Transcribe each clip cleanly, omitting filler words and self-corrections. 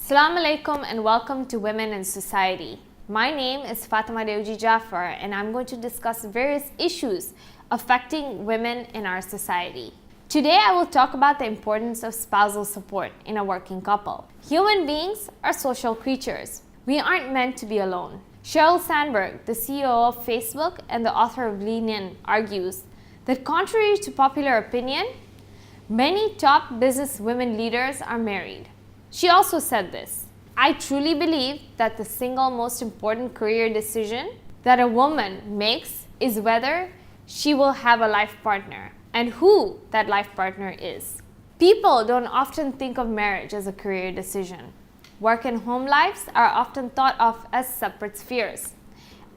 Assalamu alaikum and welcome to Women in Society. My name is Fatima Deuji Jafar and I'm going to discuss various issues affecting women in our society. Today I will talk about the importance of spousal support in a working couple. Human beings are social creatures. We aren't meant to be alone. Sheryl Sandberg, the CEO of Facebook and the author of Lean In, argues that contrary to popular opinion, many top business women leaders are married. She also said this: I truly believe that the single most important career decision that a woman makes is whether she will have a life partner and who that life partner is. People don't often think of marriage as a career decision. Work and home lives are often thought of as separate spheres,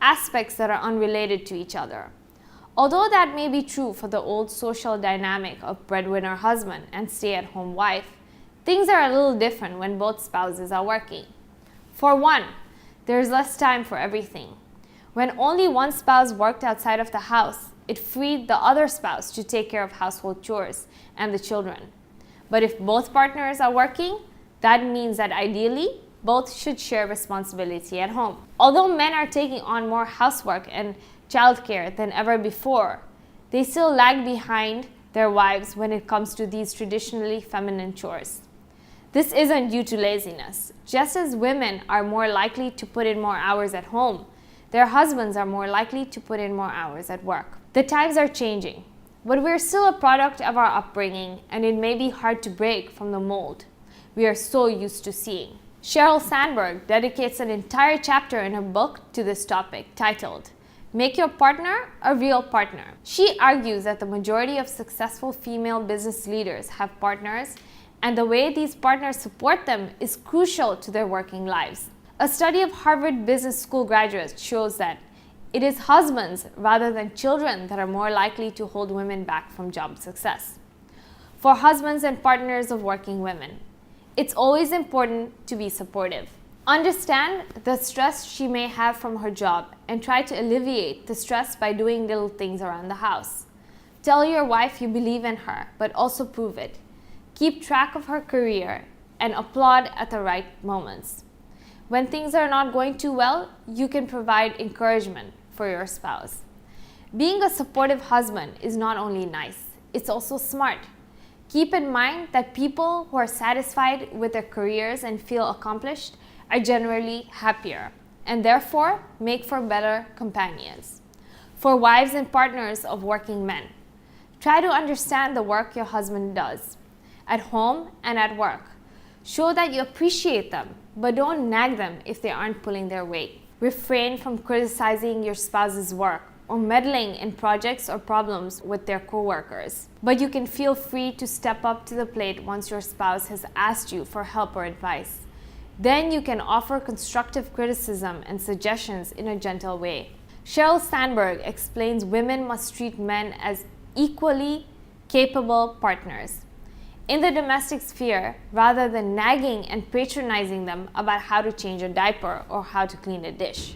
aspects that are unrelated to each other. Although that may be true for the old social dynamic of breadwinner husband and stay-at-home wife, things are a little different when both spouses are working. For one, there's less time for everything. When only one spouse worked outside of the house, it freed the other spouse to take care of household chores and the children. But if both partners are working, that means that ideally, both should share responsibility at home. Although men are taking on more housework and childcare than ever before, they still lag behind their wives when it comes to these traditionally feminine chores. This isn't due to laziness. Just as women are more likely to put in more hours at home, their husbands are more likely to put in more hours at work. The times are changing, but we're still a product of our upbringing, and it may be hard to break from the mold we are so used to seeing. Sheryl Sandberg dedicates an entire chapter in her book to this topic, titled Make Your Partner a Real Partner. She argues that the majority of successful female business leaders have partners, and the way these partners support them is crucial to their working lives. A study of Harvard Business School graduates shows that it is husbands rather than children that are more likely to hold women back from job success. For husbands and partners of working women, it's always important to be supportive. Understand the stress she may have from her job and try to alleviate the stress by doing little things around the house. Tell your wife you believe in her, but also prove it. Keep track of her career and applaud at the right moments. When things are not going too well, you can provide encouragement for your spouse. Being a supportive husband is not only nice, it's also smart. Keep in mind that people who are satisfied with their careers and feel accomplished are generally happier and therefore make for better companions. For wives and partners of working men, try to understand the work your husband does at home and at work. Show that you appreciate them, but don't nag them if they aren't pulling their weight. Refrain from criticizing your spouse's work or meddling in projects or problems with their coworkers. But you can feel free to step up to the plate once your spouse has asked you for help or advice. Then you can offer constructive criticism and suggestions in a gentle way. Sheryl Sandberg explains women must treat men as equally capable partners in the domestic sphere rather than nagging and patronizing them about how to change a diaper or how to clean a dish.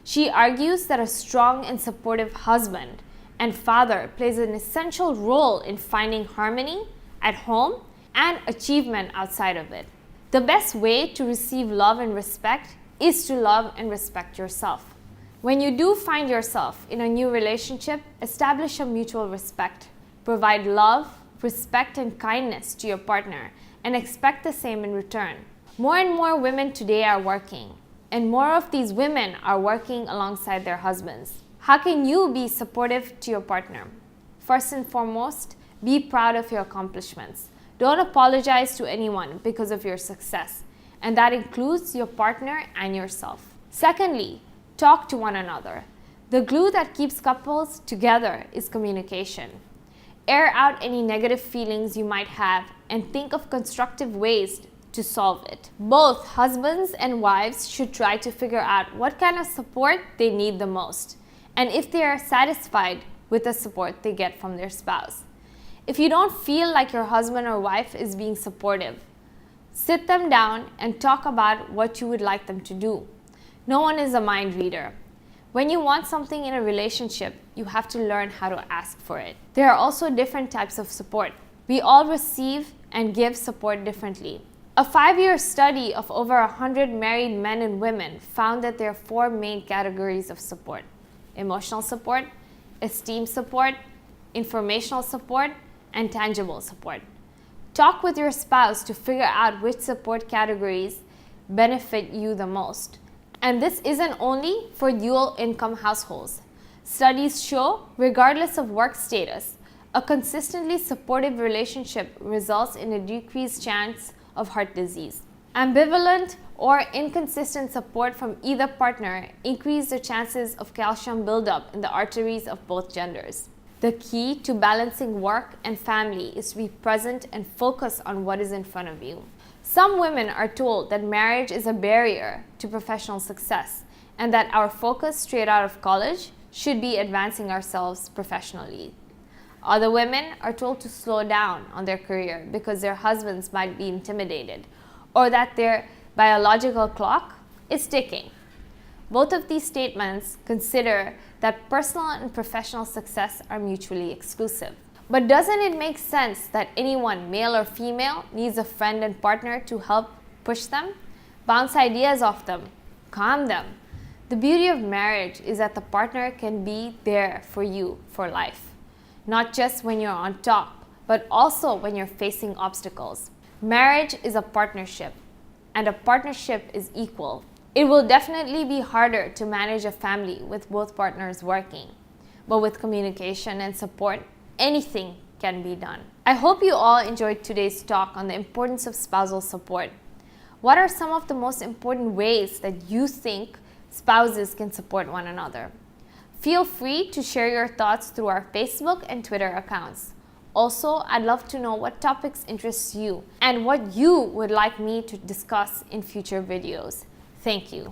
She argues that a strong and supportive husband and father plays an essential role in finding harmony at home and achievement outside of it. The best way to receive love and respect is to love and respect yourself. When you do find yourself in a new relationship, establish a mutual respect. Provide love, respect, and kindness to your partner and expect the same in return. More and more women today are working, and more of these women are working alongside their husbands. How can you be supportive to your partner? First and foremost, be proud of your accomplishments. Don't apologize to anyone because of your success, and that includes your partner and yourself. Secondly, talk to one another. The glue that keeps couples together is communication. Air out any negative feelings you might have and think of constructive ways to solve it. Both husbands and wives should try to figure out what kind of support they need the most and if they are satisfied with the support they get from their spouse. If you don't feel like your husband or wife is being supportive, sit them down and talk about what you would like them to do. No one is a mind reader. When you want something in a relationship, you have to learn how to ask for it. There are also different types of support. We all receive and give support differently. A 5-year study of over 100 married men and women found that there are 4 main categories of support: emotional support, esteem support, informational support, and tangible support. Talk with your spouse to figure out which support categories benefit you the most. And this isn't only for dual income households. Studies show, regardless of work status, a consistently supportive relationship results in a decreased chance of heart disease. Ambivalent or inconsistent support from either partner increase the chances of calcium buildup in the arteries of both genders. The key to balancing work and family is to be present and focus on what is in front of you. Some women are told that marriage is a barrier to professional success and that our focus straight out of college should be advancing ourselves professionally. Other women are told to slow down on their career because their husbands might be intimidated or that their biological clock is ticking. Both of these statements consider that personal and professional success are mutually exclusive. But doesn't it make sense that anyone, male or female, needs a friend and partner to help push them, bounce ideas off them, calm them? The beauty of marriage is that the partner can be there for you for life. Not just when you're on top, but also when you're facing obstacles. Marriage is a partnership, and a partnership is equal. It will definitely be harder to manage a family with both partners working, but with communication and support, anything can be done. I hope you all enjoyed today's talk on the importance of spousal support. What are some of the most important ways that you think spouses can support one another? Feel free to share your thoughts through our Facebook and Twitter accounts. Also, I'd love to know what topics interest you and what you would like me to discuss in future videos. Thank you.